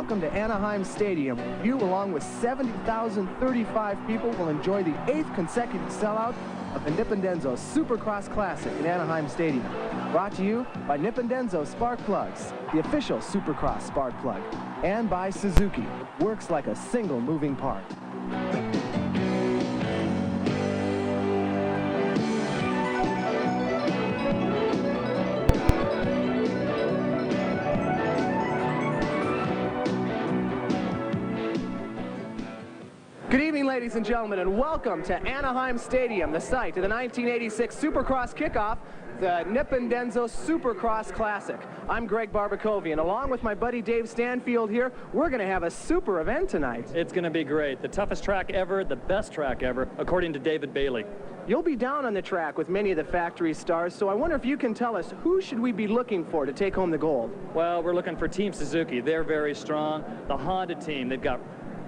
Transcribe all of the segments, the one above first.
welcome to Anaheim Stadium. You, along with 70,035 people, will enjoy the 8th consecutive sellout of the Nippon Denso Supercross Classic in Anaheim Stadium. Brought to you by Nippon Denso Spark Plugs, the official Supercross spark plug, and by Suzuki, works like a single moving part. Good evening, ladies and gentlemen, and welcome to Anaheim Stadium, the site of the 1986 Supercross kickoff, the Nippon Denso Supercross Classic. I'm Greg Barbakovian. Along with my buddy Dave Stanfield here, we're going to have a super event tonight. It's going to be great. The toughest track ever, the best track ever, according to David Bailey. You'll be down on the track with many of the factory stars, so I wonder if you can tell us who should we be looking for to take home the gold? Well, we're looking for Team Suzuki. They're very strong. The Honda team, they've got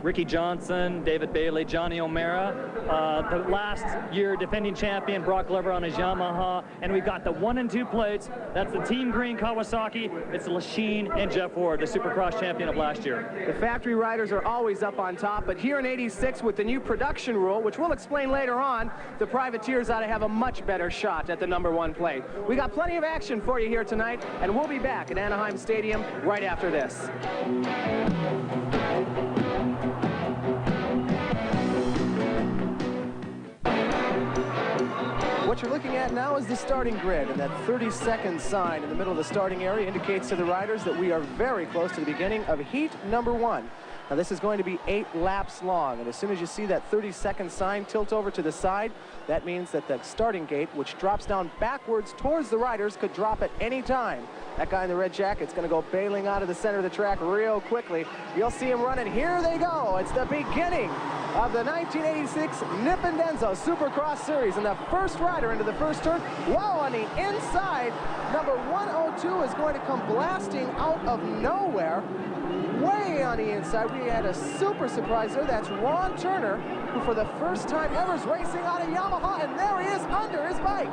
Ricky Johnson, David Bailey, Johnny O'Mara, the last year defending champion Broc on his Yamaha, and we've got the 1 and 2 plates. That's the Team Green Kawasaki. It's Lechien and Jeff Ward, the Supercross champion of last year. The factory riders are always up on top, but here in '86 with the new production rule, which we'll explain later on, the privateers ought to have a much better shot at the #1 plate. We got plenty of action for you here tonight, and we'll be back at Anaheim Stadium right after this. What you're looking at now is the starting grid, and that 30-second sign in the middle of the starting area indicates to the riders that we are very close to the beginning of heat #1. Now this is going to be 8 laps long, and as soon as you see that 30-second sign tilt over to the side, that means that the starting gate, which drops down backwards towards the riders, could drop at any time. That guy in the red jacket's going to go bailing out of the center of the track real quickly. You'll see him running. Here they go. It's the beginning of the 1986 Nippon Denso Supercross Series, and the first rider into the first turn. Whoa, on the inside, number 102 is going to come blasting out of nowhere. Way on the inside, we had a super surprise there. That's Ron Turner, who for the first time ever is racing on a Yamaha, and there he is under his bike.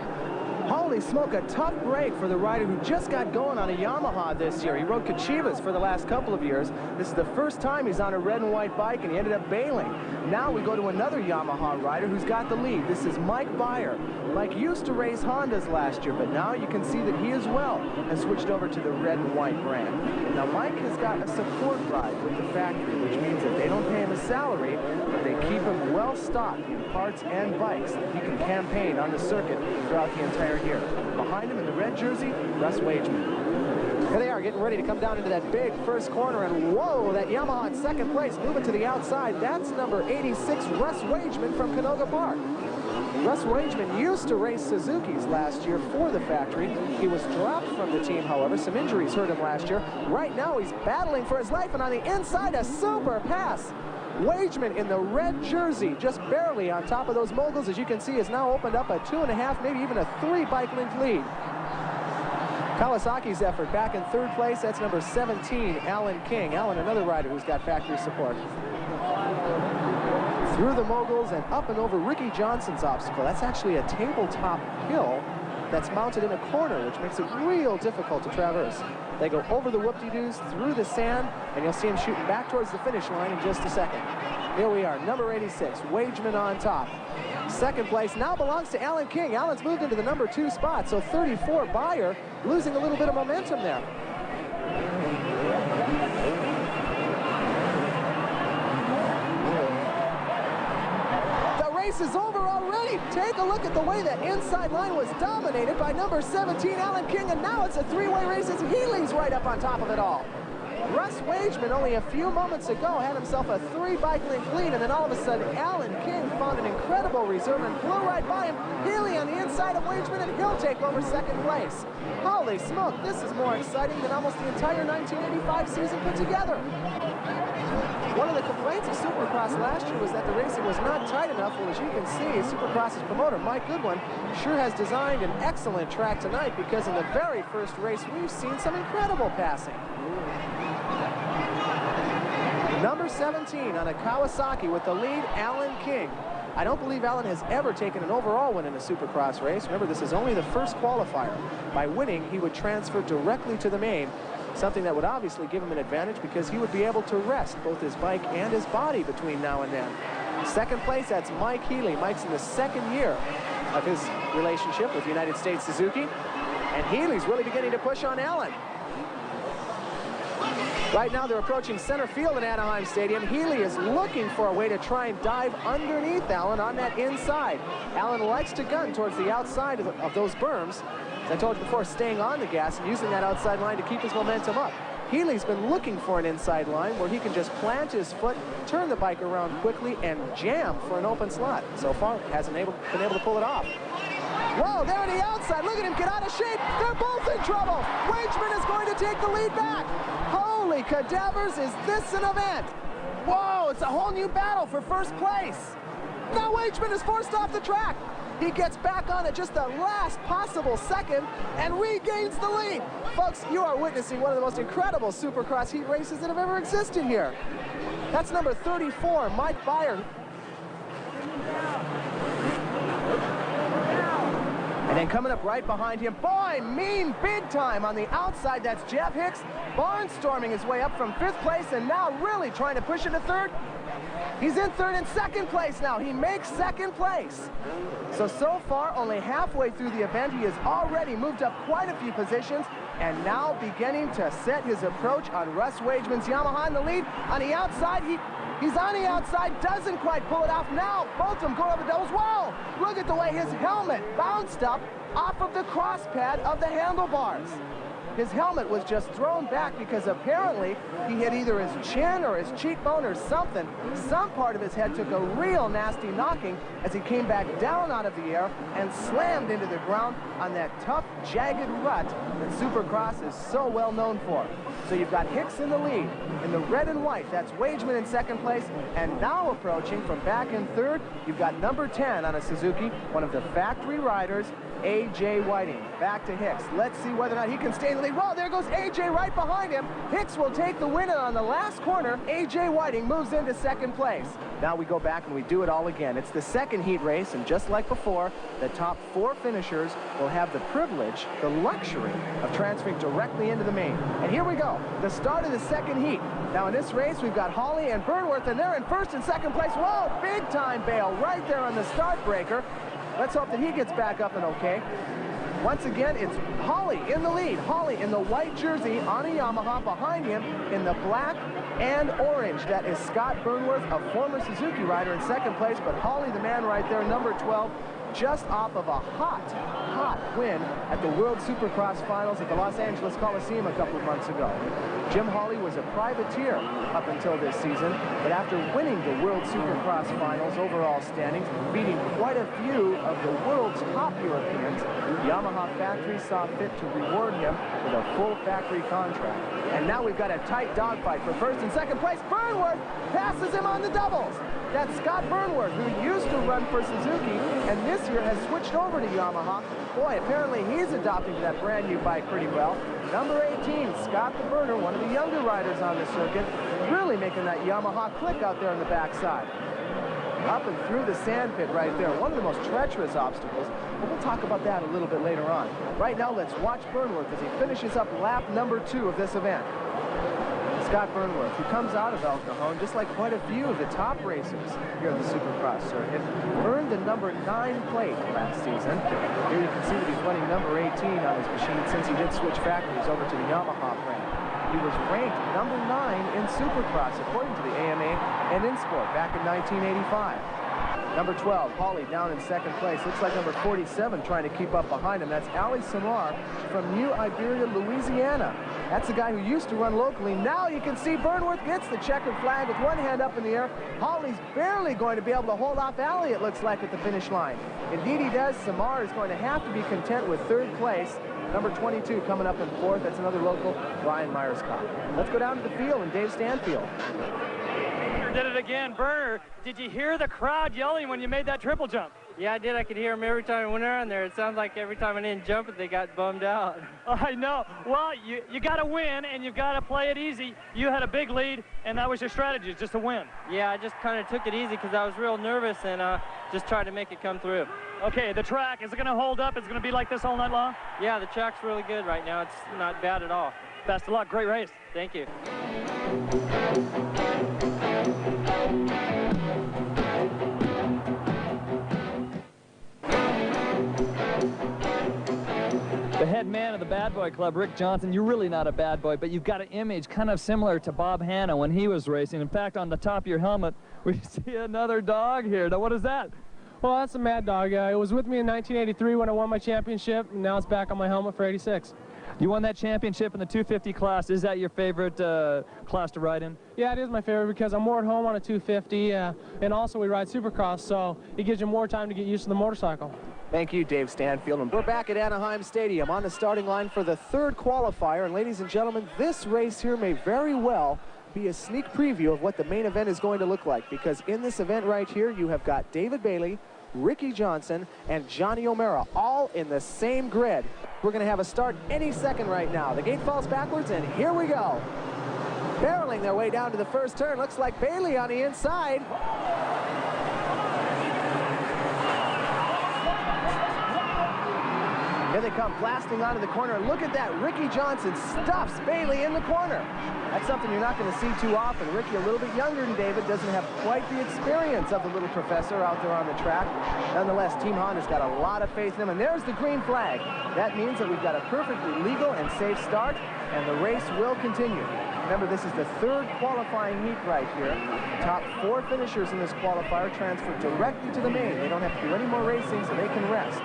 Holy smoke, a tough break for the rider who just got going on a Yamaha this year. He rode Kachivas for the last couple of years. This is the first time he's on a red and white bike, and he ended up bailing. Now we go to another Yamaha rider who's got the lead. This is Mike Beier. Mike used to race Hondas last year, but now you can see that he as well has switched over to the red and white brand. Now Mike has got a support ride with the factory, which means that they don't pay him a salary, but they keep him well stocked in parts and bikes that he can campaign on the circuit throughout the entire year. Behind him in the red jersey, Russ Wageman. Here they are getting ready to come down into that big first corner, and whoa, that Yamaha in second place moving to the outside. That's number 86, Russ Wageman from Canoga Park. Russ Wageman used to race Suzuki's last year for the factory. He was dropped from the team, however. Some injuries hurt him last year. Right now he's battling for his life, and on the inside, a super pass. Wageman in the red jersey, just barely on top of those moguls, as you can see, has now opened up a 2.5, maybe even a 3 bike length lead. Kawasaki's effort back in third place, that's number 17, Alan King. Alan, another rider who's got factory support. Through the moguls and up and over Ricky Johnson's obstacle. That's actually a tabletop hill that's mounted in a corner, which makes it real difficult to traverse. They go over the whoop-de-doos, through the sand, and you'll see him shooting back towards the finish line in just a second. Here we are, number 86, Wageman on top. Second place now belongs to Alan King. Alan's moved into the number 2 spot, so 34, Beier, losing a little bit of momentum there. Race is over already. Take a look at the way that inside line was dominated by number 17, Alan King, and now it's a 3-way race as Healey's right up on top of it all. Russ Wageman only a few moments ago had himself a 3 bike length lead, and then all of a sudden Alan King found an incredible reserve and flew right by him. Healey on the inside of Wageman, and he'll take over second place. Holy smoke, this is more exciting than almost the entire 1985 season put together. One of the complaints of Supercross last year was that the racing was not tight enough. Well, as you can see, Supercross's promoter, Mike Goodwin, sure has designed an excellent track tonight, because in the very first race, we've seen some incredible passing. Number 17 on a Kawasaki with the lead, Alan King. I don't believe Alan has ever taken an overall win in a Supercross race. Remember, this is only the first qualifier. By winning, he would transfer directly to the main. something that would obviously give him an advantage because he would be able to rest both his bike and his body between now and then. Second place, that's Mike Healey. Mike's in the second year of his relationship with United States Suzuki. And Healey's really beginning to push on Allen. Right now, they're approaching center field in Anaheim Stadium. Healey is looking for a way to try and dive underneath Allen on that inside. Allen likes to gun towards the outside of those berms. As I told you before, staying on the gas and using that outside line to keep his momentum up. Healey's been looking for an inside line where he can just plant his foot, turn the bike around quickly, and jam for an open slot. So far, hasn't been able to pull it off. Whoa, there on the outside. Look at him get out of shape. They're both in trouble. Wageman is going to take the lead back. Holy cadavers, is this an event? Whoa, it's a whole new battle for first place. Now Wageman is forced off the track. He gets back on at just the last possible second and regains the lead. Folks, you are witnessing one of the most incredible supercross heat races that have ever existed here. That's number 34, Mike Beier. And then coming up right behind him, boy, mean big time on the outside. That's Jeff Hicks, barnstorming his way up from 5th place and now really trying to push into 3rd. He's in 3rd and 2nd place now. He makes 2nd place. So far, only halfway through the event, he has already moved up quite a few positions and now beginning to set his approach on Russ Wageman's Yamaha in the lead. On the outside, he's on the outside, doesn't quite pull it off. Now, both of them go over doubles. Whoa! Look at the way his helmet bounced up off of the cross pad of the handlebars. His helmet was just thrown back because apparently he hit either his chin or his cheekbone or something. Some part of his head took a real nasty knocking as he came back down out of the air and slammed into the ground on that tough, jagged rut that Supercross is so well known for. So you've got Hicks in the lead. In the red and white, that's Wageman in 2nd place. And now approaching from back in 3rd, you've got number 10 on a Suzuki, one of the factory riders, A.J. Whiting. Back to Hicks. Let's see whether or not he can stay in the lead. Well, there goes A.J. right behind him. Hicks will take the win on the last corner. A.J. Whiting moves into 2nd place. Now we go back and we do it all again. It's the second heat race, and just like before, the top 4 finishers will have the privilege, the luxury of transferring directly into the main. And here we go, the start of the second heat. Now in this race, we've got Holley and Burnworth, and they're in 1st and 2nd place. Whoa, big time bail right there on the start breaker. Let's hope that he gets back up and okay. Once again, it's Holley in the lead. Holley in the white jersey on a Yamaha. Behind him in the black and orange, that is Scott Burnworth, a former Suzuki rider, in 2nd place. But Holley, the man right there, number 12, just off of a hot win at the World Supercross Finals at the Los Angeles Coliseum a couple of months ago. Jim Holley was a privateer up until this season, but after winning the World Supercross Finals overall standings, beating quite a few of the world's top Europeans, Yamaha factory saw fit to reward him with a full factory contract. And now we've got a tight dogfight for 1st and 2nd place. Burnworth passes him on the doubles. That's Scott Burnworth, who used to run for Suzuki and this year has switched over to Yamaha. Boy, apparently he's adopting that brand new bike pretty well. Number 18, Scott the Burner, one of the younger riders on the circuit, really making that Yamaha click out there on the backside. Up and through the sand pit right there, one of the most treacherous obstacles, but we'll talk about that a little bit later on. Right now, let's watch Burnworth as he finishes up lap number 2 of this event. Scott Burnworth, who comes out of El Cajon, just like quite a few of the top racers here at the Supercross circuit, earned the number 9 plate last season. Here you can see that he's running number 18 on his machine since he did switch factories over to the Yamaha brand. He was ranked number 9 in Supercross, according to the AMA and InSport, back in 1985. Number 12, Holley down in 2nd place. Looks like number 47 trying to keep up behind him. That's Semar from New Iberia, Louisiana. That's the guy who used to run locally. Now you can see Burnworth gets the checkered flag with one hand up in the air. Holley's barely going to be able to hold off Alley, it looks like, at the finish line. Indeed he does. Semar is going to have to be content with 3rd place. Number 22 coming up in 4th. That's another local, Ryan Myerscough. Let's go down to the field and Dave Stanfield. Did it again. Burner, did you hear the crowd yelling when you made that triple jump? Yeah, I did. I could hear them every time I went around there. It sounds like every time I didn't jump it, they got bummed out. I know. Well, you got to win, and you've got to play it easy. You had a big lead, and that was your strategy, just to win. Yeah, I just kind of took it easy because I was real nervous and just tried to make it come through. Okay, the track, is it going to hold up? Is it going to be like this all night long? Yeah, the track's really good right now. It's not bad at all. Best of luck. Great race. Thank you. The head man of the Bad Boy Club, Rick Johnson, you're really not a bad boy, but you've got an image kind of similar to Bob Hanna when he was racing. In fact, on the top of your helmet, we see another dog here. Now, what is that? Well, that's a Mad Dog. It was with me in 1983 when I won my championship, and now it's back on my helmet for 86. You won that championship in the 250 class. Is that your favorite class to ride in? Yeah, it is my favorite because I'm more at home on a 250, and also we ride supercross, so it gives you more time to get used to the motorcycle. Thank you, Dave Stanfield. And we're back at Anaheim Stadium on the starting line for the third qualifier. And ladies and gentlemen, this race here may very well be a sneak preview of what the main event is going to look like, because in this event right here, you have got David Bailey, Ricky Johnson, and Johnny O'Mara all in the same grid. We're going to have a start any second right now. The gate falls backwards, and here we go. Barreling their way down to the first turn. Looks like Bailey on the inside. Here they come, blasting onto the corner. Look at that. Ricky Johnson stuffs Bailey in the corner. That's something you're not going to see too often. Ricky, a little bit younger than David, doesn't have quite the experience of the little professor out there on the track. Nonetheless, Team Honda's got a lot of faith in him. And there's the green flag. That means that we've got a perfectly legal and safe start, and the race will continue. Remember, this is the third qualifying heat right here. Top 4 finishers in this qualifier transfer directly to the main. They don't have to do any more racing, so they can rest.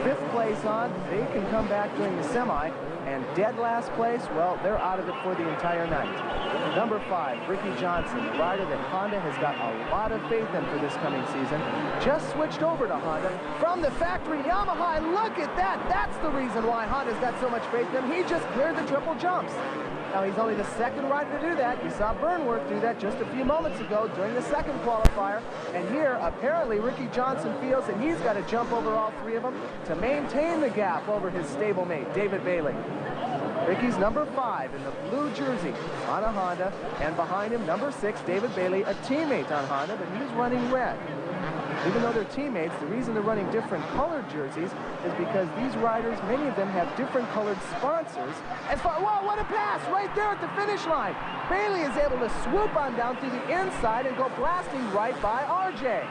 5th place on, they can come back during the semi, and dead last place, well, they're out of it for the entire night. Number 5, Ricky Johnson, the rider that Honda has got a lot of faith in for this coming season, just switched over to Honda from the factory Yamaha. Look at that. That's the reason why Honda's got so much faith in him. He just cleared the triple jumps. Now, he's only the second rider to do that. You saw Burnworth do that just a few moments ago during the second qualifier. And here, apparently, Ricky Johnson feels that he's got to jump over all 3 of them to maintain the gap over his stablemate, David Bailey. Ricky's number 5 in the blue jersey on a Honda. And behind him, number 6, David Bailey, a teammate on Honda, but he's running red. Even though they're teammates, the reason they're running different colored jerseys is because these riders, many of them have different colored sponsors. Whoa, what a pass right there at the finish line. Bailey is able to swoop on down through the inside and go blasting right by RJ.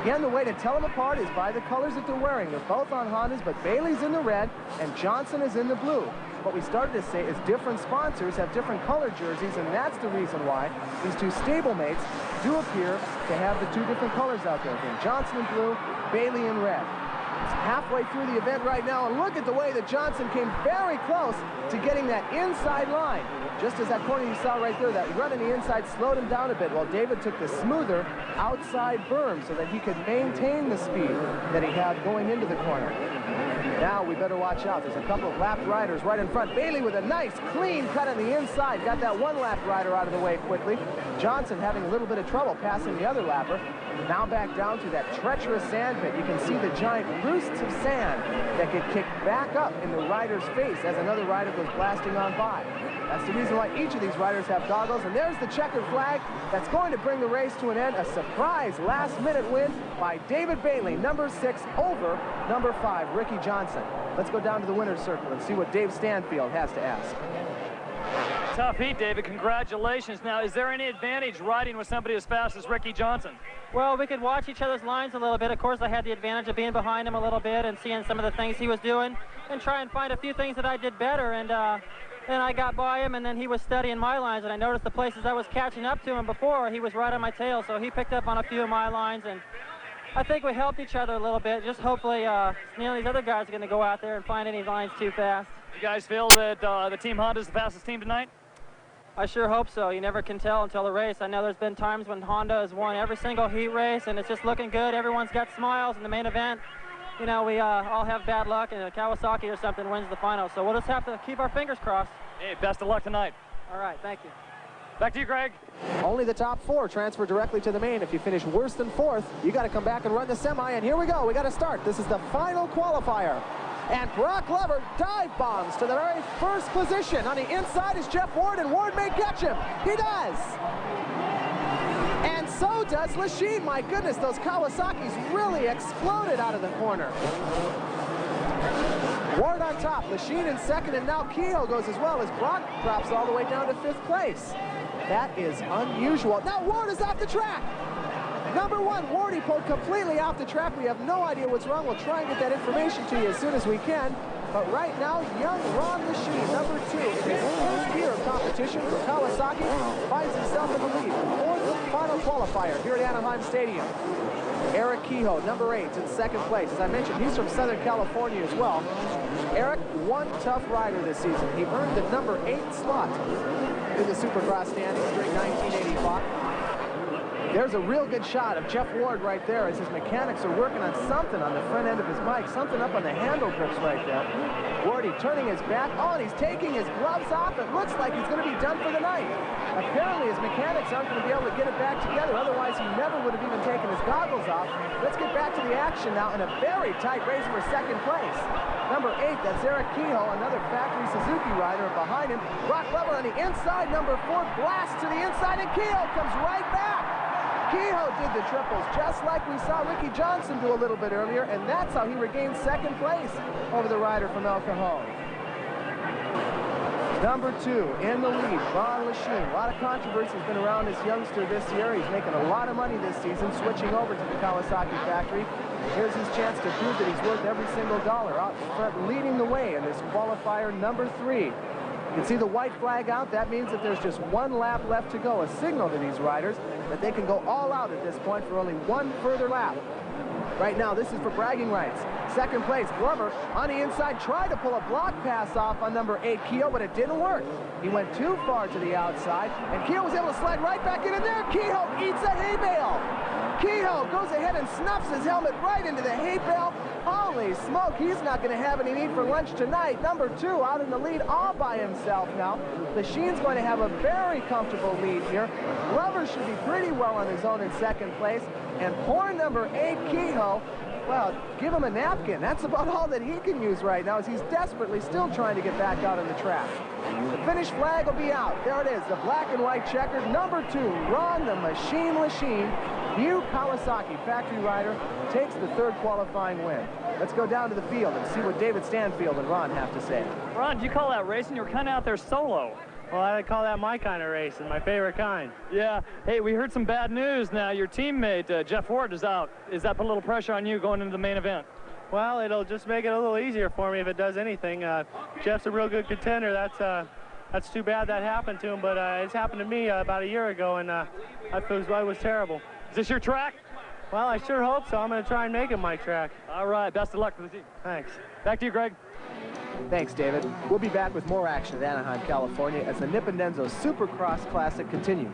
Again, the way to tell them apart is by the colors that they're wearing. They're both on Hondas, but Bailey's in the red and Johnson is in the blue. What we started to say is different sponsors have different colored jerseys, and that's the reason why these 2 stablemates do appear to have the 2 different colors out there. Again, Johnson in blue, Bailey in red. It's halfway through the event right now, and look at the way that Johnson came very close to getting that inside line. Just as that corner you saw right there, that run in the inside slowed him down a bit, while David took the smoother outside berm so that he could maintain the speed that he had going into the corner. Now we better watch out. There's a couple of lapped riders right in front. Bailey with a nice clean cut on the inside. Got that one lapped rider out of the way quickly. Johnson having a little bit of trouble passing the other lapper. Now back down to that treacherous sand pit. You can see the giant roosts of sand that get kicked back up in the rider's face as another rider goes blasting on by. That's the reason why each of these riders have goggles. And there's the checkered flag that's going to bring the race to an end. A surprise last-minute win by David Bailey, number 6, over number 5, Ricky Johnson. Let's go down to the winner's circle and see what Dave Stanfield has to ask. Tough heat, David. Congratulations. Now, is there any advantage riding with somebody as fast as Ricky Johnson? Well, we could watch each other's lines a little bit. Of course, I had the advantage of being behind him a little bit and seeing some of the things he was doing and try and find a few things that I did better. And then I got by him, and then he was studying my lines, and I noticed the places I was catching up to him before, he was right on my tail, so he picked up on a few of my lines, and I think we helped each other a little bit. Just hopefully these other guys are going to go out there and find any lines too fast. You guys feel that the Team Honda is the fastest team tonight? I sure hope so. You never can tell until the race. I know there's been times when Honda has won every single heat race, and it's just looking good. Everyone's got smiles in the main event. You know, we all have bad luck, and a Kawasaki or something wins the final. So we'll just have to keep our fingers crossed. Hey, best of luck tonight. All right, thank you. Back to you, Greg. Only the top 4 transfer directly to the main. If you finish worse than 4th, you got to come back and run the semi. And here we go. We got to start. This is the final qualifier. And Broc dive bombs to the very first position. On the inside is Jeff Ward, and Ward may catch him. He does. And so does Lechien. My goodness, those Kawasaki's really exploded out of the corner. Ward on top, Lechien in second, and now Kehoe goes as well as Broc drops all the way down to 5th place. That is unusual. Now Ward is off the track. Number 1, Wardy pulled completely off the track. We have no idea what's wrong. We'll try and get that information to you as soon as we can. But right now, young Ron Lechien, number 2, in his first year of competition for Kawasaki, finds himself in the lead. 4th final qualifier here at Anaheim Stadium. Erik Kehoe, number 8, in 2nd place. As I mentioned, he's from Southern California as well. Erik, one tough rider this season. He earned the number 8 slot in the Supercross standings during 1985. There's a real good shot of Jeff Ward right there as his mechanics are working on something on the front end of his bike, something up on the handle grips right there. Wardy turning his back. Oh, and he's taking his gloves off. It looks like he's going to be done for the night. Apparently, his mechanics aren't going to be able to get it back together. Otherwise, he never would have even taken his goggles off. Let's get back to the action now in a very tight race for 2nd place. Number 8, that's Erik Kehoe, another factory Suzuki rider. And behind him, Broc on the inside. Number 4 blasts to the inside, and Kehoe comes right back. Kehoe did the triples just like we saw Ricky Johnson do a little bit earlier, and that's how he regained 2nd place over the rider from El Cajon. Number 2 in the lead, Ron Lechien. A lot of controversy has been around this youngster this year. He's making a lot of money this season, switching over to the Kawasaki factory. Here's his chance to prove that he's worth every single dollar. Out front, leading the way in this qualifier number 3. You can see the white flag out. That means that there's just 1 lap left to go, a signal to these riders that they can go all out at this point for only 1 further lap. Right now, this is for bragging rights. 2nd place, Glover on the inside tried to pull a block pass off on number 8, Kehoe, but it didn't work. He went too far to the outside, and Kehoe was able to slide right back in, and there Kehoe eats a hay bale. Kehoe goes ahead and snuffs his helmet right into the hay bale. Holy smoke, he's not going to have any need for lunch tonight. Number 2 out in the lead all by himself now. Lechien's going to have a very comfortable lead here. Glover should be pretty well on his own in 2nd place. And poor number 8, Kehoe, well, give him a napkin. That's about all that he can use right now as he's desperately still trying to get back out on the track. The finish flag will be out. There it is, the black and white checkered. Number 2, Ron the Machine Lechien, new Kawasaki factory rider, takes the 3rd qualifying win. Let's go down to the field and see what David Stanfield and Ron have to say. Ron, did you call that racing? You were kind of out there solo. Well, I call that my kind of race and my favorite kind. Yeah. Hey, we heard some bad news now. Your teammate, Jeff Ward, is out. Is that put a little pressure on you going into the main event? Well, it'll just make it a little easier for me if it does anything. Jeff's a real good contender. That's too bad that happened to him, but it's happened to me about a year ago, and it was terrible. Is this your track? Well, I sure hope so. I'm going to try and make it my track. All right. Best of luck for the team. Thanks. Back to you, Greg. Thanks, David. We'll be back with more action at Anaheim, California as the Nippondenso Supercross Classic continues.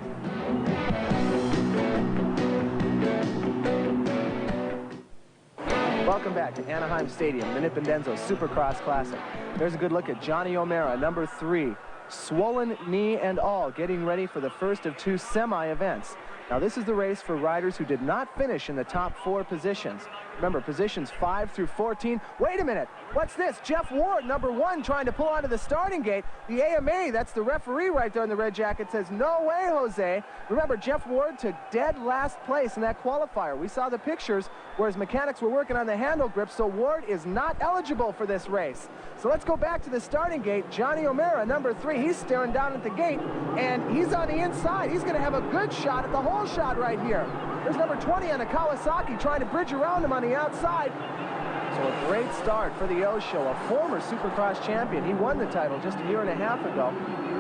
Welcome back to Anaheim Stadium, the Nippondenso Supercross Classic. There's a good look at Johnny O'Mara, number 3. Swollen knee and all, getting ready for the first of 2 semi-events. Now, this is the race for riders who did not finish in the top 4 positions. Remember, positions 5 through 14. Wait a minute. What's this? Jeff Ward, number 1, trying to pull onto the starting gate. The AMA, that's the referee right there in the red jacket, says, no way, Jose. Remember, Jeff Ward took dead last place in that qualifier. We saw the pictures where his mechanics were working on the handle grip, so Ward is not eligible for this race. So let's go back to the starting gate. Johnny O'Mara, number 3, he's staring down at the gate, and he's on the inside. He's going to have a good shot at the hole shot right here. There's number 20 on a Kawasaki trying to bridge around him on the outside. So a great start for the O-Show, a former Supercross champion. He won the title just a year and a half ago.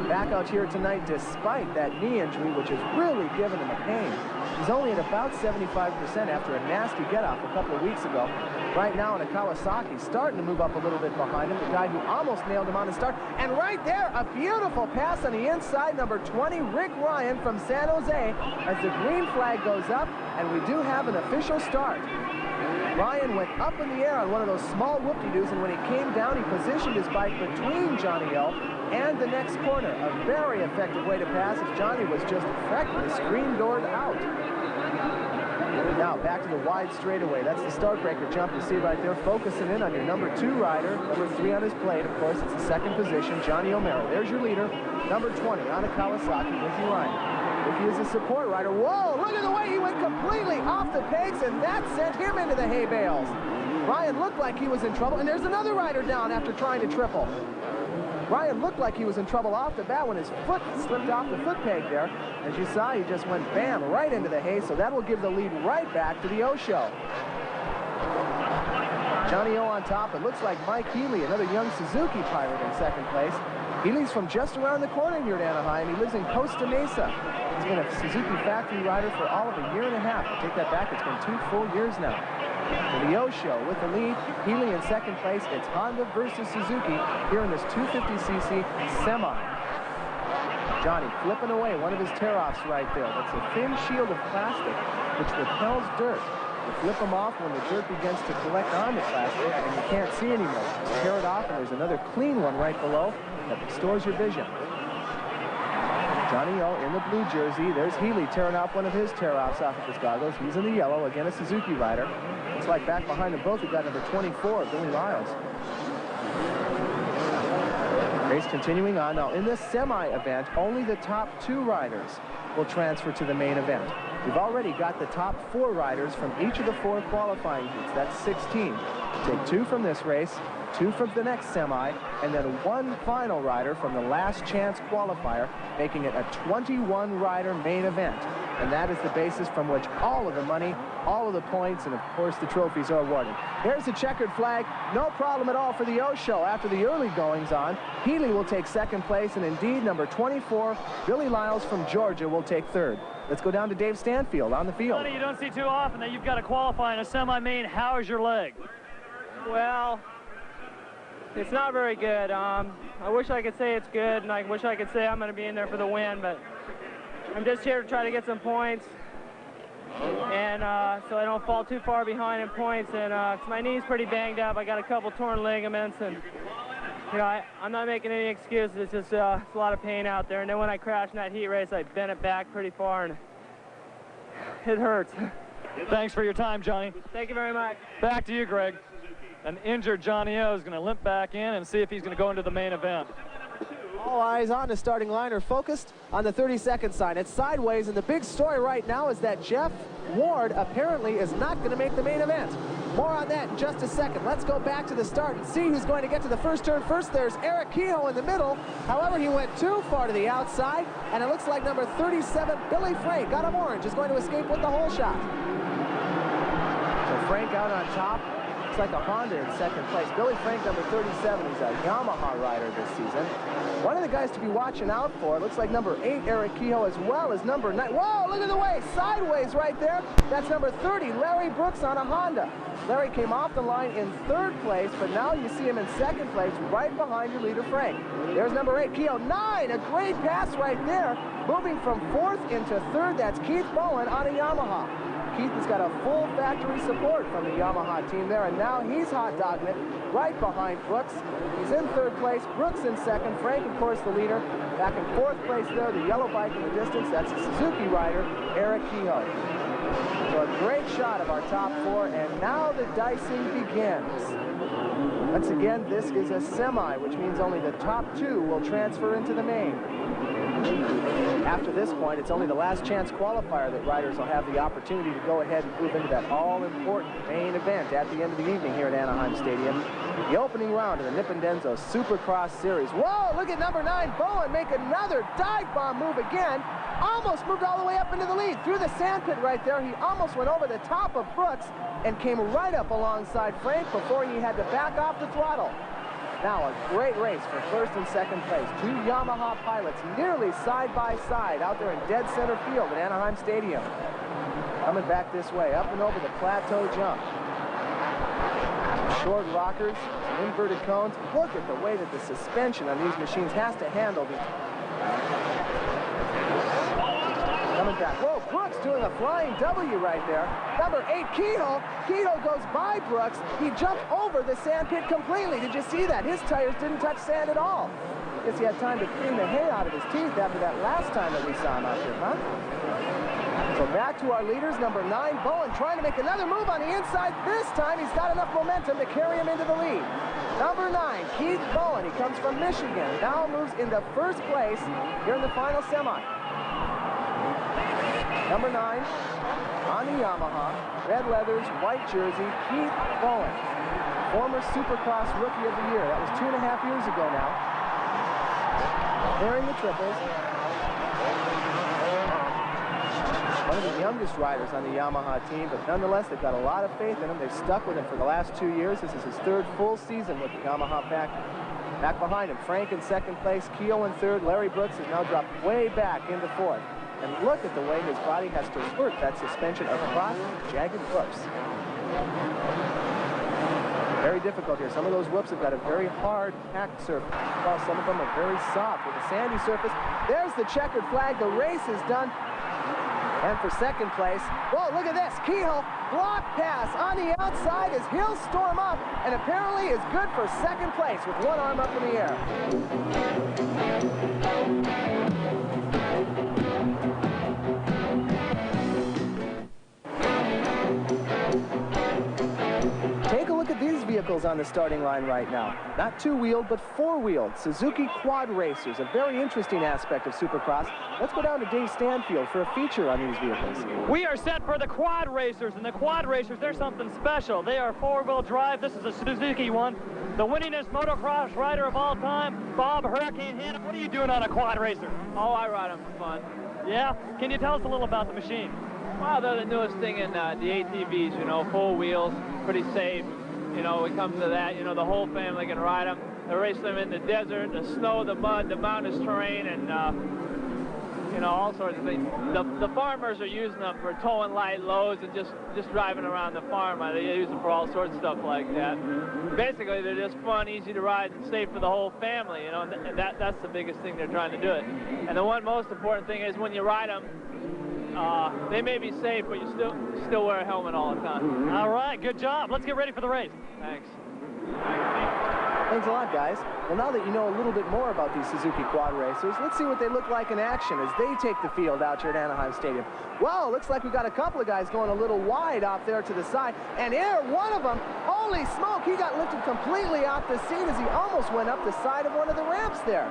Back out here tonight despite that knee injury, which has really given him a pain. He's only at about 75% after a nasty get-off a couple of weeks ago. Right now in a Kawasaki, starting to move up a little bit behind him, the guy who almost nailed him on the start. And right there, a beautiful pass on the inside, number 20, Rick Ryan from San Jose, as the green flag goes up, and we do have an official start. Ryan went up in the air on one of those small whoop-de-doos, and when he came down, he positioned his bike between Johnny L and the next corner. A very effective way to pass as Johnny was just effectively screen-doored out. Now back to the wide straightaway. That's the start breaker jump you see right there, focusing in on your number 2 rider. Number 3 on his plate, of course, it's the 2nd position, Johnny O'Mara. There's your leader, number 20 on a Kawasaki, Ricky Ryan. Micky is a support rider. Whoa, look at the way he went completely off the pegs, and that sent him into the hay bales. Ryan looked like he was in trouble, and there's another rider down after trying to triple. Ryan looked like he was in trouble off the bat when his foot slipped off the foot peg there. As you saw, he just went bam right into the hay, so that will give the lead right back to the O show. Johnny O on top. It looks like Mike Healey, another young Suzuki pilot, in second place. Healey's from just around the corner here at Anaheim. He lives in Costa Mesa. He's been a Suzuki factory rider for all of a year and a half. I take that back, it's been 2 full years now. For the O show with the lead, Healey in second place. It's Honda versus Suzuki here in this 250cc Semar. Johnny flipping away one of his tear-offs right there. That's a thin shield of plastic which repels dirt. You flip them off when the dirt begins to collect on the plastic and you can't see anymore. You tear it off and there's another clean one right below that restores your vision. Johnny O in the blue jersey. There's Healey tearing off one of his tear-offs off of his goggles. He's in the yellow, again a Suzuki rider. Looks like back behind them both we've got number 24, Billy Liles. Race continuing on. Now in this semi-event, only the top 2 riders will transfer to the main event. We've already got the top 4 riders from each of the 4 qualifying heats. That's 16. Take 2 from this race, 2 from the next semi, and then 1 final rider from the last chance qualifier, making it a 21-rider main event. And that is the basis from which all of the money, all of the points, and of course the trophies are awarded. Here's the checkered flag. No problem at all for the O show after the early goings on. Healey will take second place, and indeed number 24, Billy Liles from Georgia, will take third. Let's go down to Dave Stanfield on the field. You don't see too often that you've got to qualify in a semi-main. How is your leg? Well, it's not very good. I wish I could say it's good, and I wish I could say I'm going to be in there for the win, but I'm just here to try to get some points, and so I don't fall too far behind in points. And 'cause my knee's pretty banged up, I got a couple torn ligaments, and you know, I'm not making any excuses. It's just it's a lot of pain out there. And then when I crashed in that heat race, I bent it back pretty far, and it hurts. Thanks for your time, Johnny. Thank you very much. Back to you, Greg. An injured Johnny O is going to limp back in and see if he's going to go into the main event. All eyes on the starting line are focused on the 30-second sign. It's sideways, and the big story right now is that Jeff Ward apparently is not going to make the main event. More on that in just a second. Let's go back to the start and see who's going to get to the first turn first. There's Erik Kehoe in the middle. However, he went too far to the outside, and it looks like number 37, Billy Frank, got him orange, is going to escape with the hole shot. So Frank out on top. Looks like a Honda in second place. Billy Frank, number 37, he's a Yamaha rider this season. One of the guys to be watching out for, looks like number 8, Erik Kehoe, as well as number 9. Whoa, look at the way, sideways right there. That's number 30, Larry Brooks on a Honda. Larry came off the line in third place, but now you see him in second place, right behind your leader, Frank. There's number 8, Kehoe, 9, a great pass right there. Moving from fourth into third, that's Keith Bowen on a Yamaha. Keith has got a full factory support from the Yamaha team there, and now he's hot dogging it right behind Brooks. He's in third place, Brooks in second, Frank, of course, the leader. Back in fourth place there, the yellow bike in the distance, that's a Suzuki rider, Erik Kehoe. So a great shot of our top 4, and now the dicing begins. Once again, this is a semi, which means only the top 2 will transfer into the main. After this point, it's only the last chance qualifier that riders will have the opportunity to go ahead and move into that all-important main event at the end of the evening here at Anaheim Stadium. The opening round of the Nippon Denso Supercross Series. Whoa, look at number 9, Bowen, make another dive bomb move again. Almost moved all the way up into the lead. Through the sandpit right there, he almost went over the top of Brooks and came right up alongside Frank before he had to back off the throttle. Now a great race for first and second place. 2 Yamaha pilots nearly side by side out there in dead center field at Anaheim Stadium. Coming back this way, up and over the plateau jump. Short rockers, inverted cones. Look at the way that the suspension on these machines has to handle the... Coming back. Whoa, Brooks doing a flying W right there. Number 8, Kehoe. Kehoe goes by Brooks. He jumped over the sand pit completely. Did you see that? His tires didn't touch sand at all. Guess he had time to clean the hay out of his teeth after that last time that we saw him out here, huh? So back to our leaders, number 9, Bowen, trying to make another move on the inside. This time he's got enough momentum to carry him into the lead. Number 9, Keith Bowen. He comes from Michigan. Now moves into first place here in the final semi. Number 9 on the Yamaha, red leathers, white jersey, Bowen, former Supercross Rookie of the Year. That was 2.5 years ago now. Wearing the triples. One of the youngest riders on the Yamaha team, but nonetheless, they've got a lot of faith in him. They've stuck with him for the last 2 years. This is his 3rd full season with the Yamaha back behind him. Frank in 2nd place, Kehoe in 3rd. Larry Brooks has now dropped way back into 4th. And look at the way his body has to work that suspension across jagged whoops. Very difficult here. Some of those whoops have got a very hard packed surface, while some of them are very soft with a sandy surface. There's the checkered flag. The race is done. And for 2nd place, whoa, look at this. Kehoe, block pass on the outside as he'll storm up and apparently is good for 2nd place with one arm up in the air. Take a look at these vehicles on the starting line right now. Not 2-wheeled, but 4-wheeled. Suzuki quad racers, a very interesting aspect of Supercross. Let's go down to Dave Stanfield for a feature on these vehicles. We are set for the quad racers, and the quad racers, they're something special. They are 4-wheel drive. This is a Suzuki one. The winningest motocross rider of all time, Bob Hurricane Hanna. What are you doing on a quad racer? Oh, I ride them for fun. Yeah? Can you tell us a little about the machine? Well, they're the newest thing in the ATVs, you know, 4 wheels, pretty safe. You know, we come to that, you know, the whole family can ride them. They race them in the desert, the snow, the mud, the mountainous terrain, and, you know, all sorts of things. The farmers are using them for towing light loads and just driving around the farm. They use them for all sorts of stuff like that. Basically, they're just fun, easy to ride, and safe for the whole family, you know, and that's the biggest thing they're trying to do it. And the one most important thing is when you ride them, they may be safe, but you still wear a helmet all the time. All right, good job. Let's get ready for the race. Thanks. Thanks a lot, guys. Well, now that you know a little bit more about these Suzuki quad racers, let's see what they look like in action as they take the field out here at Anaheim Stadium. Well, looks like we've got a couple of guys going a little wide off there to the side. And here, one of them, holy smoke, he got lifted completely off the seat as he almost went up the side of one of the ramps there.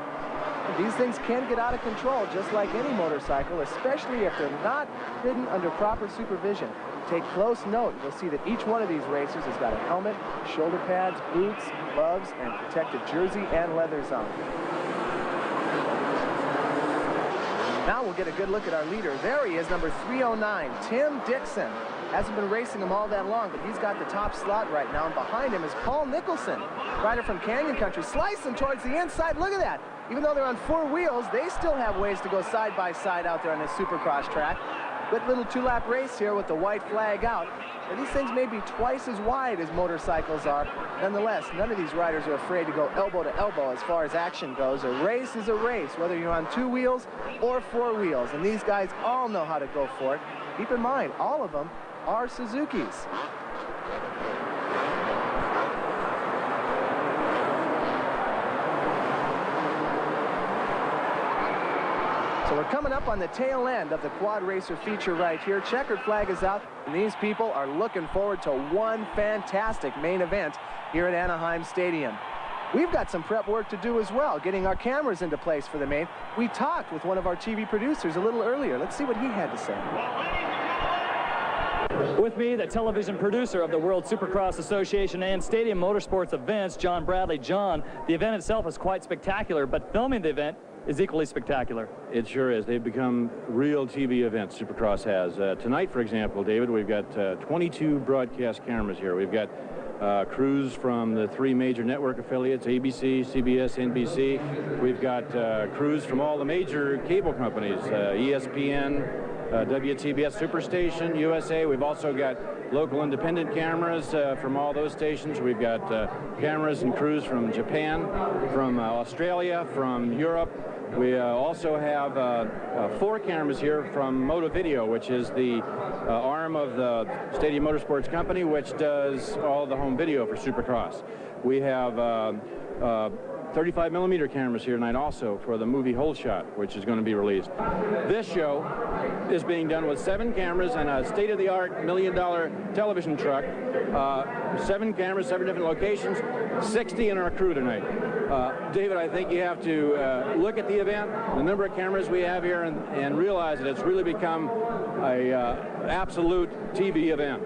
These things can get out of control, just like any motorcycle, especially if they're not ridden under proper supervision. Take close note. You'll see that each one of these racers has got a helmet, shoulder pads, boots, gloves, and protective jersey and leathers on. Now we'll get a good look at our leader. There he is, number 309, Tim Dixon. Hasn't been racing him all that long, but he's got the top slot right now. And behind him is Paul Nicholson, rider from Canyon Country, slicing towards the inside. Look at that. Even though they're on 4 wheels, they still have ways to go side by side out there on this Supercross track. Good little 2-lap race here with the white flag out. And these things may be twice as wide as motorcycles are. Nonetheless, none of these riders are afraid to go elbow to elbow as far as action goes. A race is a race, whether you're on 2 wheels or 4 wheels. And these guys all know how to go for it. Keep in mind, all of them are Suzukis. So we're coming up on the tail end of the quad racer feature right here. Checkered flag is out, and these people are looking forward to one fantastic main event here at Anaheim Stadium. We've got some prep work to do as well, getting our cameras into place for the main. We talked with one of our TV producers a little earlier. Let's see what he had to say. With me, the television producer of the World Supercross Association and Stadium Motorsports events, John Bradley. John, the event itself is quite spectacular, but filming the event is equally spectacular. It sure is. They've become real TV events, Supercross has. Tonight, for example, David, we've got 22 broadcast cameras here. We've got crews from the 3 major network affiliates, ABC, CBS, NBC. We've got crews from all the major cable companies, ESPN, WTBS Superstation, USA. We've also got local independent cameras from all those stations. We've got cameras and crews from Japan, from Australia, from Europe. We also have 4 cameras here from Moto Video, which is the arm of the Stadium Motorsports Company, which does all the home video for Supercross. We have 35mm cameras here tonight also for the movie Whole Shot, which is going to be released. This show is being done with 7 cameras and a state-of-the-art $1 million television truck. 7 cameras, 7 different locations, 60 in our crew tonight. David, I think you have to look at the event, the number of cameras we have here, and realize that it's really become a absolute TV event.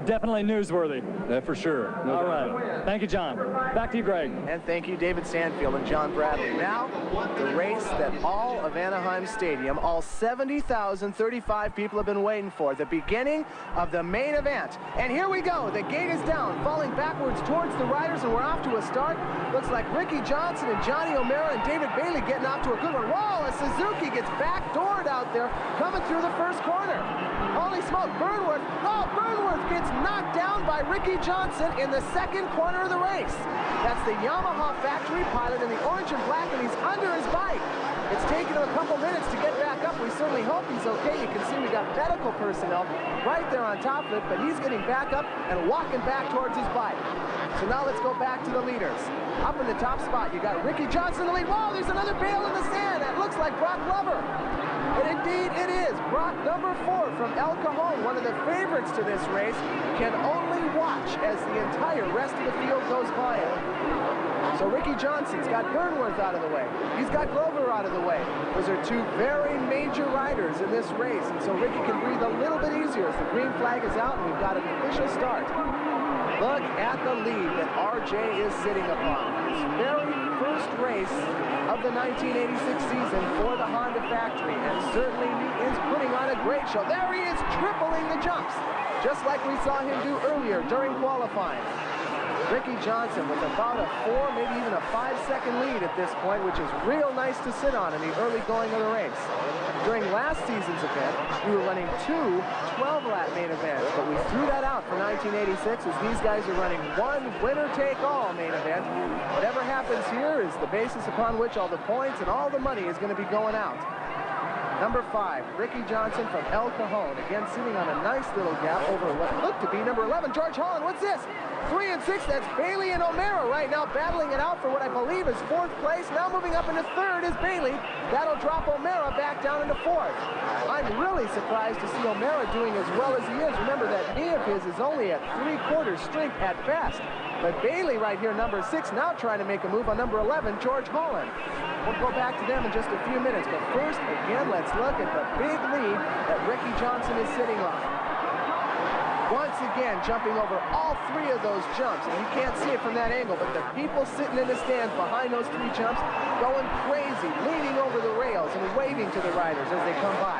Definitely newsworthy. For sure. All right. Thank you, John. Back to you, Greg. And thank you, David Sandfield and John Bradley. Now, the race that all of Anaheim Stadium, all 70,035 people have been waiting for, the beginning of the main event. And here we go. The gate is down, falling backwards towards the riders, and we're off to a start. Looks like Ricky Johnson and Johnny O'Mara and David Bailey getting off to a good one. Whoa, a Suzuki gets backdoored out there, coming through the first corner. Holy smoke, Burnworth. Oh, Burnworth gets knocked down by Ricky Johnson in the second corner of the race. That's the Yamaha factory pilot in the orange and black, and he's under his bike. It's taken him a couple minutes to get back up. We certainly hope he's okay. You can see we got medical personnel right there on top of it, but he's getting back up and walking back towards his bike. So now let's go back to the leaders. Up in the top spot, you got Ricky Johnson in the lead. Whoa, there's another bale in the sand. That looks like Broc Glover. And indeed it is. Broc, number 4 from El Cajon, one of the favorites to this race, can only watch as the entire rest of the field goes by him. So Ricky Johnson's got Burnworth out of the way. He's got Glover out of the way. Those are 2 very major riders in this race, and so Ricky can breathe a little bit easier as the green flag is out and we've got an official start. Look at the lead that RJ is sitting upon. His very first race of the 1986 season for the Honda factory, and certainly he is putting on a great show. There he is, tripling the jumps, just like we saw him do earlier during qualifying. Ricky Johnson with about a 4, maybe even a 5-second lead at this point, which is real nice to sit on in the early going of the race. During last season's event, we were running 2 12-lap main events, but we threw that out for 1986 as these guys are running 1 winner-take-all main event. Whatever happens here is the basis upon which all the points and all the money is going to be going out. Number 5, Ricky Johnson from El Cajon, again sitting on a nice little gap over what looked to be number 11, George Holland. What's this? 3 and 6, that's Bailey and O'Mara right now battling it out for what I believe is 4th place. Now moving up into 3rd is Bailey. That'll drop O'Mara back down into 4th. I'm really surprised to see O'Mara doing as well as he is. Remember, that knee of his is only at 3/4 strength at best. But Bailey right here, number 6, now trying to make a move on number 11, George Holland. We'll go back to them in just a few minutes. But first, again, let's look at the big lead that Ricky Johnson is sitting on. Once again, jumping over all 3 of those jumps. And you can't see it from that angle, but the people sitting in the stands behind those 3 jumps going crazy, leaning over the rails and waving to the riders as they come by.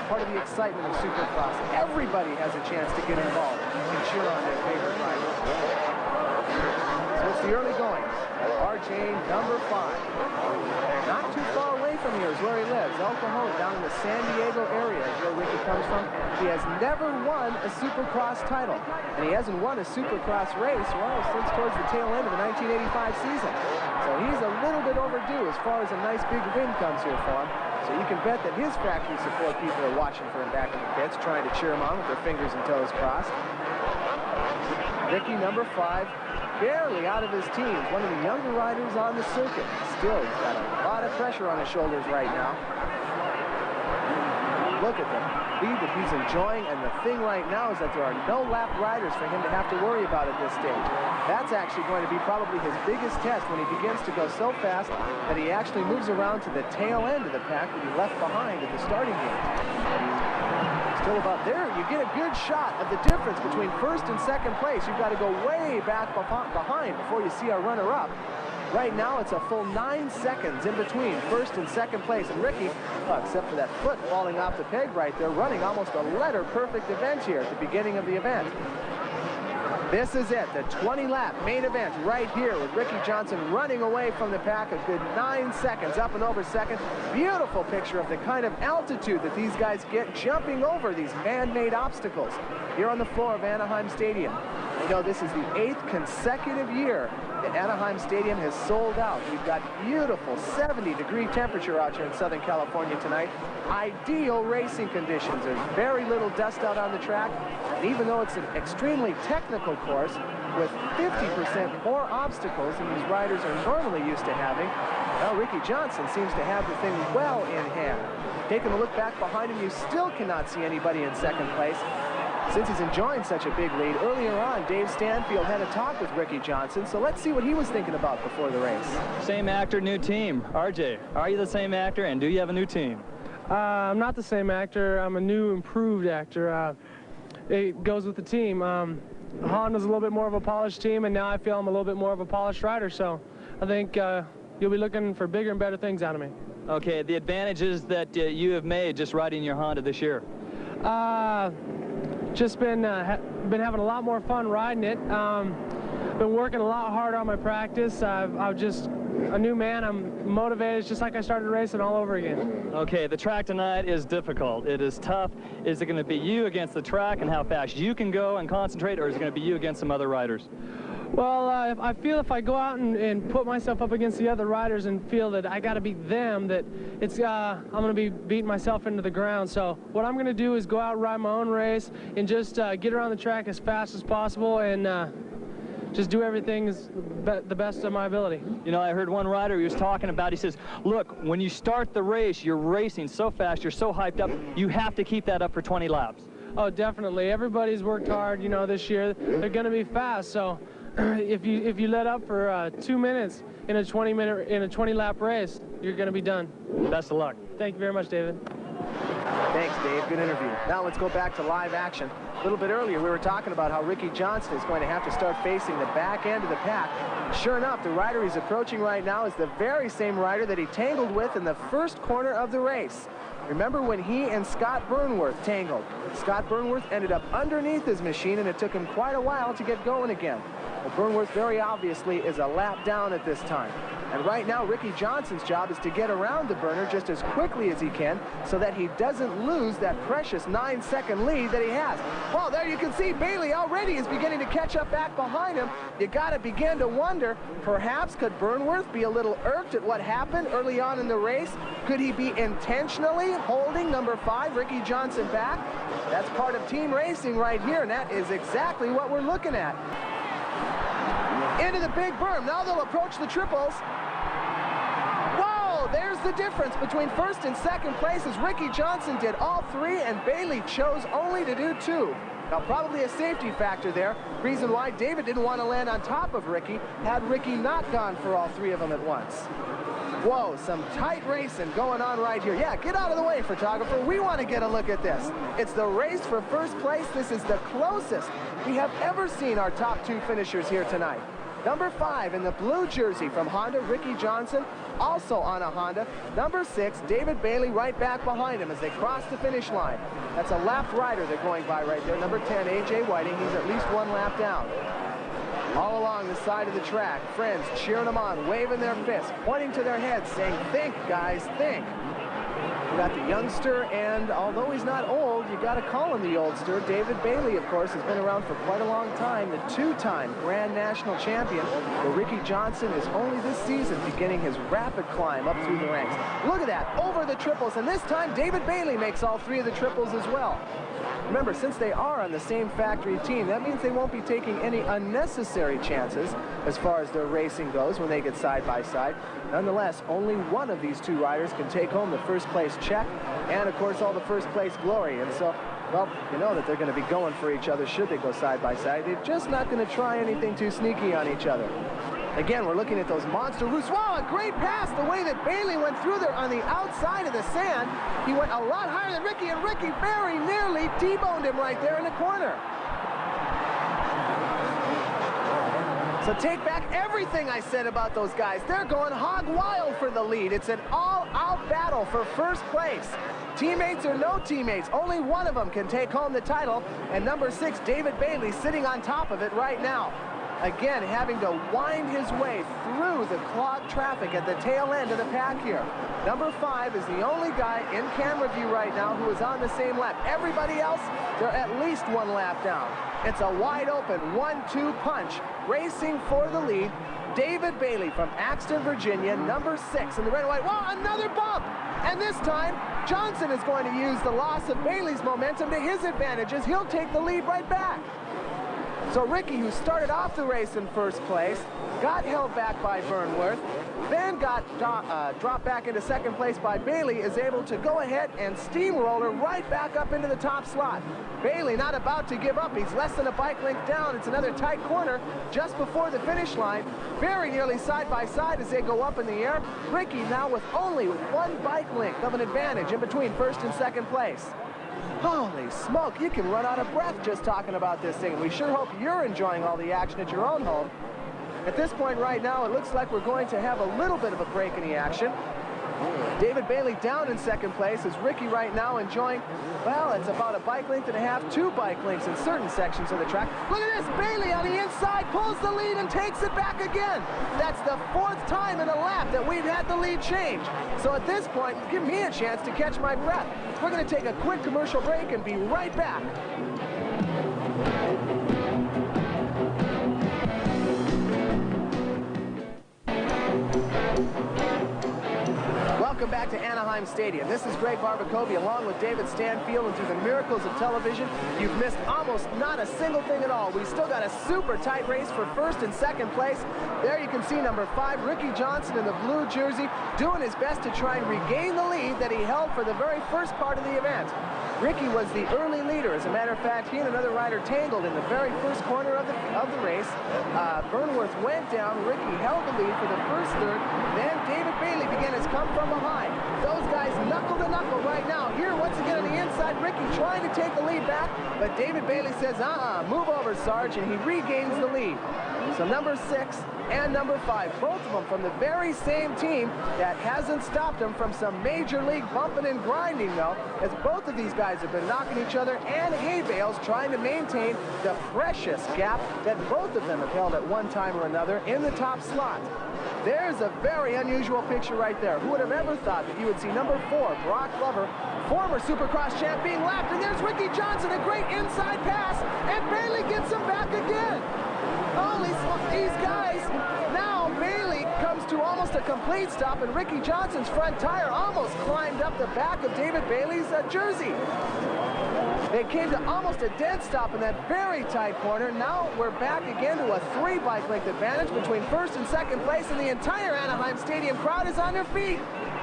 Part of the excitement of Supercross. Everybody has a chance to get involved and cheer on their favorite rider. So it's the early going. RJ number 5. Not too far away from here is where he lives. El Cajon, down in the San Diego area is where Ricky comes from. He has never won a Supercross title. And he hasn't won a Supercross race, well, since towards the tail end of the 1985 season. So he's a little bit overdue as far as a nice big win comes here for him. So you can bet that his factory support people are watching for him back in the pits, trying to cheer him on with their fingers and toes crossed. Ricky, number 5, barely out of his teens, one of the younger riders on the circuit. Still, he's got a lot of pressure on his shoulders right now. Look at the lead that he's enjoying, and the thing right now is that there are no lap riders for him to have to worry about at this stage. That's actually going to be probably his biggest test when he begins to go so fast that he actually moves around to the tail end of the pack that he left behind at the starting gate. Still about there, you get a good shot of the difference between 1st and 2nd place. You've got to go way back behind before you see our runner-up. Right now, it's a full 9 seconds in between 1st and 2nd place. And Ricky, except for that foot falling off the peg right there, running almost a letter-perfect event here at the beginning of the event. This is it, the 20-lap main event right here with Ricky Johnson running away from the pack a good 9 seconds, up and over second. Beautiful picture of the kind of altitude that these guys get jumping over these man-made obstacles here on the floor of Anaheim Stadium. You know, this is the 8th consecutive year that Anaheim Stadium has sold out. We've got beautiful 70-degree temperature out here in Southern California tonight. Ideal racing conditions. There's very little dust out on the track. And even though it's an extremely technical course with 50% more obstacles than these riders are normally used to having, well, Ricky Johnson seems to have the thing well in hand. Taking a look back behind him, you still cannot see anybody in second place. Since he's enjoying such a big lead, earlier on, Dave Stanfield had a talk with Ricky Johnson, so let's see what he was thinking about before the race. Same actor, new team. RJ, are you the same actor, and do you have a new team? I'm not the same actor. I'm a new, improved actor. It goes with the team. Honda's a little bit more of a polished team, and now I feel I'm a little bit more of a polished rider, so I think you'll be looking for bigger and better things out of me. Okay, the advantages that you have made just riding your Honda this year? Just been having a lot more fun riding it. Been working a lot harder on my practice. I'm just a new man. I'm motivated. It's just like I started racing all over again. Okay, the track tonight is difficult. It is tough. Is it going to be you against the track and how fast you can go and concentrate, or is it going to be you against some other riders? Well, I feel if I go out and put myself up against the other riders and feel that I got to beat them, that it's I'm going to be beating myself into the ground. So what I'm going to do is go out and ride my own race and just get around the track as fast as possible and just do everything the best of my ability. You know, I heard one rider he was talking about, he says, look, when you start the race, you're racing so fast, you're so hyped up, you have to keep that up for 20 laps. Oh, definitely. Everybody's worked hard, you know, this year. They're going to be fast, so if you let up for 2 minutes in a 20-lap race, you're going to be done. Best of luck. Thank you very much, David. Thanks, Dave. Good interview. Now let's go back to live action. A little bit earlier, we were talking about how Ricky Johnson is going to have to start facing the back end of the pack. Sure enough, the rider he's approaching right now is the very same rider that he tangled with in the first corner of the race. Remember when he and Scott Burnworth tangled? Scott Burnworth ended up underneath his machine, and it took him quite a while to get going again. Well, Burnworth very obviously is a lap down at this time. And right now, Ricky Johnson's job is to get around the burner just as quickly as he can so that he doesn't lose that precious 9-second lead that he has. Well, there you can see Bailey already is beginning to catch up back behind him. You got to begin to wonder, perhaps could Burnworth be a little irked at what happened early on in the race? Could he be intentionally holding number 5, Ricky Johnson, back? That's part of team racing right here, and that is exactly what we're looking at. Into the big berm. Now they'll approach the triples. Whoa, there's the difference between first and second place, as Ricky Johnson did all 3 and Bailey chose only to do 2. Now probably a safety factor there. Reason why David didn't want to land on top of Ricky had Ricky not gone for all 3 of them at once. Whoa, some tight racing going on right here. Yeah, get out of the way, photographer. We want to get a look at this. It's the race for first place. This is the closest we have ever seen our top 2 finishers here tonight. Number 5 in the blue jersey from Honda, Ricky Johnson, also on a Honda. Number 6, David Bailey, right back behind him as they cross the finish line. That's a lapped rider they're going by right there. Number 10, A.J. Whiting. He's at least 1 lap down. All along the side of the track, friends cheering them on, waving their fists, pointing to their heads, saying, think, guys, think. We got the youngster, and although he's not old, you got to call him the oldster. David Bailey, of course, has been around for quite a long time, the 2-time Grand National Champion. But Ricky Johnson is only this season beginning his rapid climb up through the ranks. Look at that, over the triples, and this time David Bailey makes all 3 of the triples as well. Remember, since they are on the same factory team, that means they won't be taking any unnecessary chances as far as their racing goes when they get side by side. Nonetheless, only one of these 2 riders can take home the first place check and, of course, all the first place glory. And so, well, you know that they're going to be going for each other should they go side by side. They're just not going to try anything too sneaky on each other. Again, we're looking at those monster roots. Wow, a great pass the way that Bailey went through there on the outside of the sand. He went a lot higher than Ricky, and Ricky very nearly T-boned him right there in the corner. So take back everything I said about those guys. They're going hog wild for the lead. It's an all-out battle for first place. Teammates or no teammates, only one of them can take home the title, and number 6, David Bailey, sitting on top of it right now. Again, having to wind his way through the clogged traffic at the tail end of the pack here. Number 5 is the only guy in camera view right now who is on the same lap. Everybody else, they're at least 1 lap down. It's a wide open 1-2 punch. Racing for the lead, David Bailey from Axton, Virginia, number 6 in the red and white. Wow, another bump! And this time, Johnson is going to use the loss of Bailey's momentum to his advantage as he'll take the lead right back. So Ricky, who started off the race in first place, got held back by Burnworth, then got dropped back into second place by Bailey, is able to go ahead and steamroller right back up into the top slot. Bailey not about to give up. He's less than a bike length down. It's another tight corner just before the finish line. Very nearly side by side as they go up in the air. Ricky now with only 1 bike length of an advantage in between first and second place. Holy smoke, you can run out of breath just talking about this thing. We sure hope you're enjoying all the action at your own home. At this point right now, it looks like we're going to have a little bit of a break in the action. David Bailey down in second place as Ricky right now enjoying, well, it's about a bike length and a half, 2 bike lengths in certain sections of the track. Look at this, Bailey on the inside pulls the lead and takes it back again. That's the 4th time in a lap that we've had the lead change. So at this point, give me a chance to catch my breath. We're going to take a quick commercial break and be right back. Welcome back to Anaheim Stadium. This is Greg Barbacovi along with David Stanfield, and through the miracles of television, you've missed almost not a single thing at all. We still got a super tight race for first and second place. There you can see number 5, Ricky Johnson in the blue jersey, doing his best to try and regain the lead that he held for the very first part of the event. Ricky was the early leader. As a matter of fact, he and another rider tangled in the very first corner of the race. Burnworth went down. Ricky held the lead for the first third. Then David Bailey began his come from behind. Those guys knuckle to knuckle right now. Here, once again on the inside, Ricky trying to take the lead back, but David Bailey says, move over, Sarge, and he regains the lead. So number 6 and number 5, both of them from the very same team that hasn't stopped them from some major league bumping and grinding, though, as both of these guys have been knocking each other and hay bales trying to maintain the precious gap that both of them have held at one time or another in the top slot. There's a very unusual picture right there. Who would have ever thought that you would see number 4, Broc Glover, former Supercross champ, being lapped, and there's Ricky Johnson, a great inside pass, and Bailey gets him back again. Holy smoke, these guys. Now Bailey comes to almost a complete stop, and Ricky Johnson's front tire almost climbed up the back of David Bailey's jersey. They came to almost a dead stop in that very tight corner. Now we're back again to a 3 bike length advantage between first and second place, and the entire Anaheim Stadium crowd is on their feet.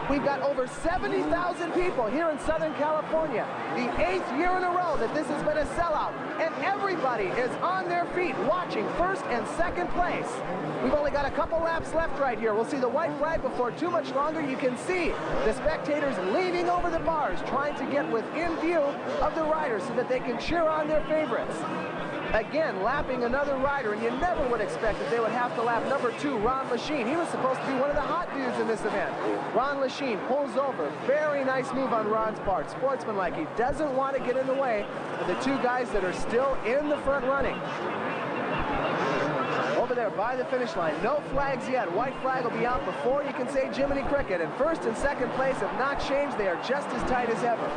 We've got over 70,000 people here in Southern California. The 8th year in a row that this has been a sellout. And everybody is on their feet watching first and second place. We've only got a couple laps left right here. We'll see the white flag before too much longer. You can see the spectators leaning over the bars, trying to get within view of the riders so that they can cheer on their favorites. Again, lapping another rider, and you never would expect that they would have to lap number 2, Ron Lechien. He was supposed to be one of the hot dudes in this event. Ron Lechien pulls over. Very nice move on Ron's part. Sportsmanlike. He doesn't want to get in the way of the 2 guys that are still in the front running. Over there by the finish line. No flags yet. White flag will be out before you can say Jiminy Cricket. And first and second place have not changed. They are just as tight as ever.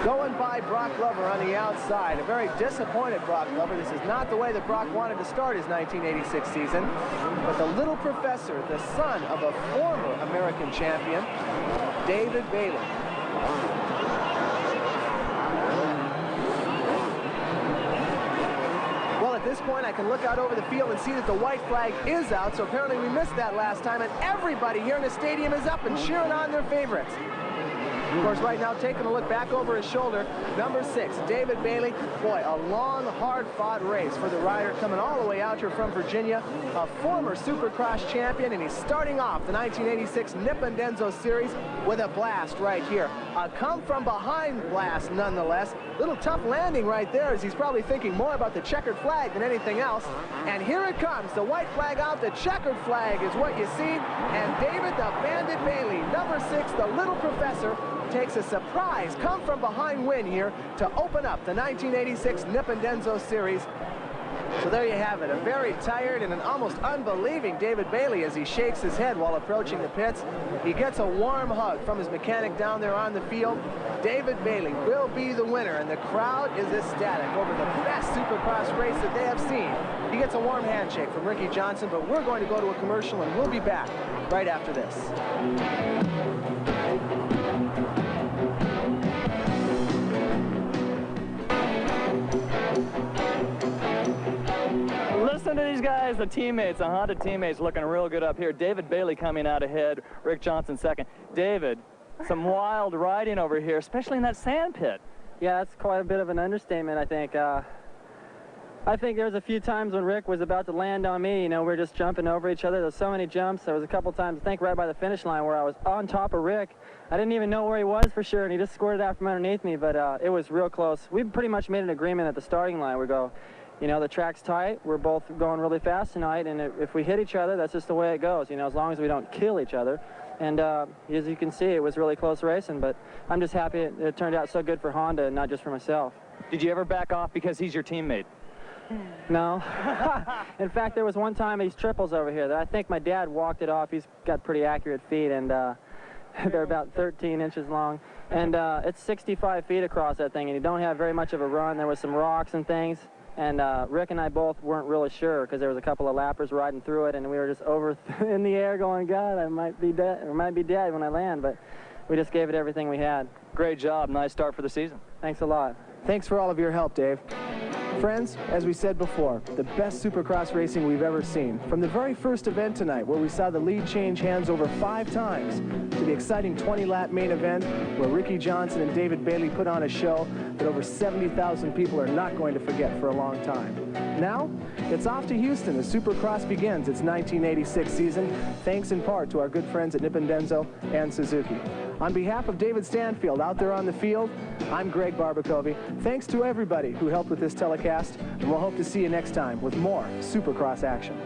Going by Broc Glover on the outside. A very disappointed Broc Glover. This is not the way that Broc wanted to start his 1986 season. But the little professor, the son of a former American champion, David Bailey. Well, at this point, I can look out over the field and see that the white flag is out. So apparently we missed that last time. And everybody here in the stadium is up and cheering on their favorites. Of course, right now, taking a look back over his shoulder, number 6, David Bailey. Boy, a long, hard-fought race for the rider coming all the way out here from Virginia, a former Supercross champion, and he's starting off the 1986 Nippon Denso Series with a blast right here. A come-from-behind blast, nonetheless. Little tough landing right there, as he's probably thinking more about the checkered flag than anything else. And here it comes, the white flag out, the checkered flag is what you see, and David the Bandit Bailey, number 6, the little professor, takes a surprise come-from-behind win here to open up the 1986 Nippon Denso Series. So there you have it, a very tired and an almost unbelieving David Bailey as he shakes his head while approaching the pits. He gets a warm hug from his mechanic down there on the field. David Bailey will be the winner, and the crowd is ecstatic over the best Supercross race that they have seen. He gets a warm handshake from Ricky Johnson, but we're going to go to a commercial, and we'll be back right after this. Listen to these guys, the teammates, the Honda teammates looking real good up here. David Bailey coming out ahead, Rick Johnson second. David, some wild riding over here, especially in that sand pit. Yeah, that's quite a bit of an understatement, I think. I think there was a few times when Rick was about to land on me, you know, we were just jumping over each other. There was so many jumps. There was a couple times, I think right by the finish line, where I was on top of Rick. I didn't even know where he was for sure, and he just squirted out from underneath me, but it was real close. We pretty much made an agreement at the starting line. We go, you know, the track's tight, we're both going really fast tonight, and if we hit each other, that's just the way it goes, you know, as long as we don't kill each other. And as you can see, it was really close racing, but I'm just happy it turned out so good for Honda and not just for myself. Did you ever back off because he's your teammate? No. In fact, there was one time these triples over here that I think my dad walked it off. He's got pretty accurate feet, and they're about 13 inches long. And it's 65 feet across that thing, and you don't have very much of a run. There was some rocks and things. And Rick and I both weren't really sure because there was a couple of lappers riding through it, and we were just over in the air going, God, I might be dead, or might be dead when I land. But we just gave it everything we had. Great job. Nice start for the season. Thanks a lot. Thanks for all of your help, Dave. Friends, as we said before, the best Supercross racing we've ever seen. From the very first event tonight, where we saw the lead change hands over 5 times, to the exciting 20-lap main event, where Ricky Johnson and David Bailey put on a show that over 70,000 people are not going to forget for a long time. Now, it's off to Houston as Supercross begins its 1986 season, thanks in part to our good friends at Nippon Denso and Suzuki. On behalf of David Stanfield out there on the field, I'm Greg Barbacovi. Thanks to everybody who helped with this telecast, and we'll hope to see you next time with more Supercross action.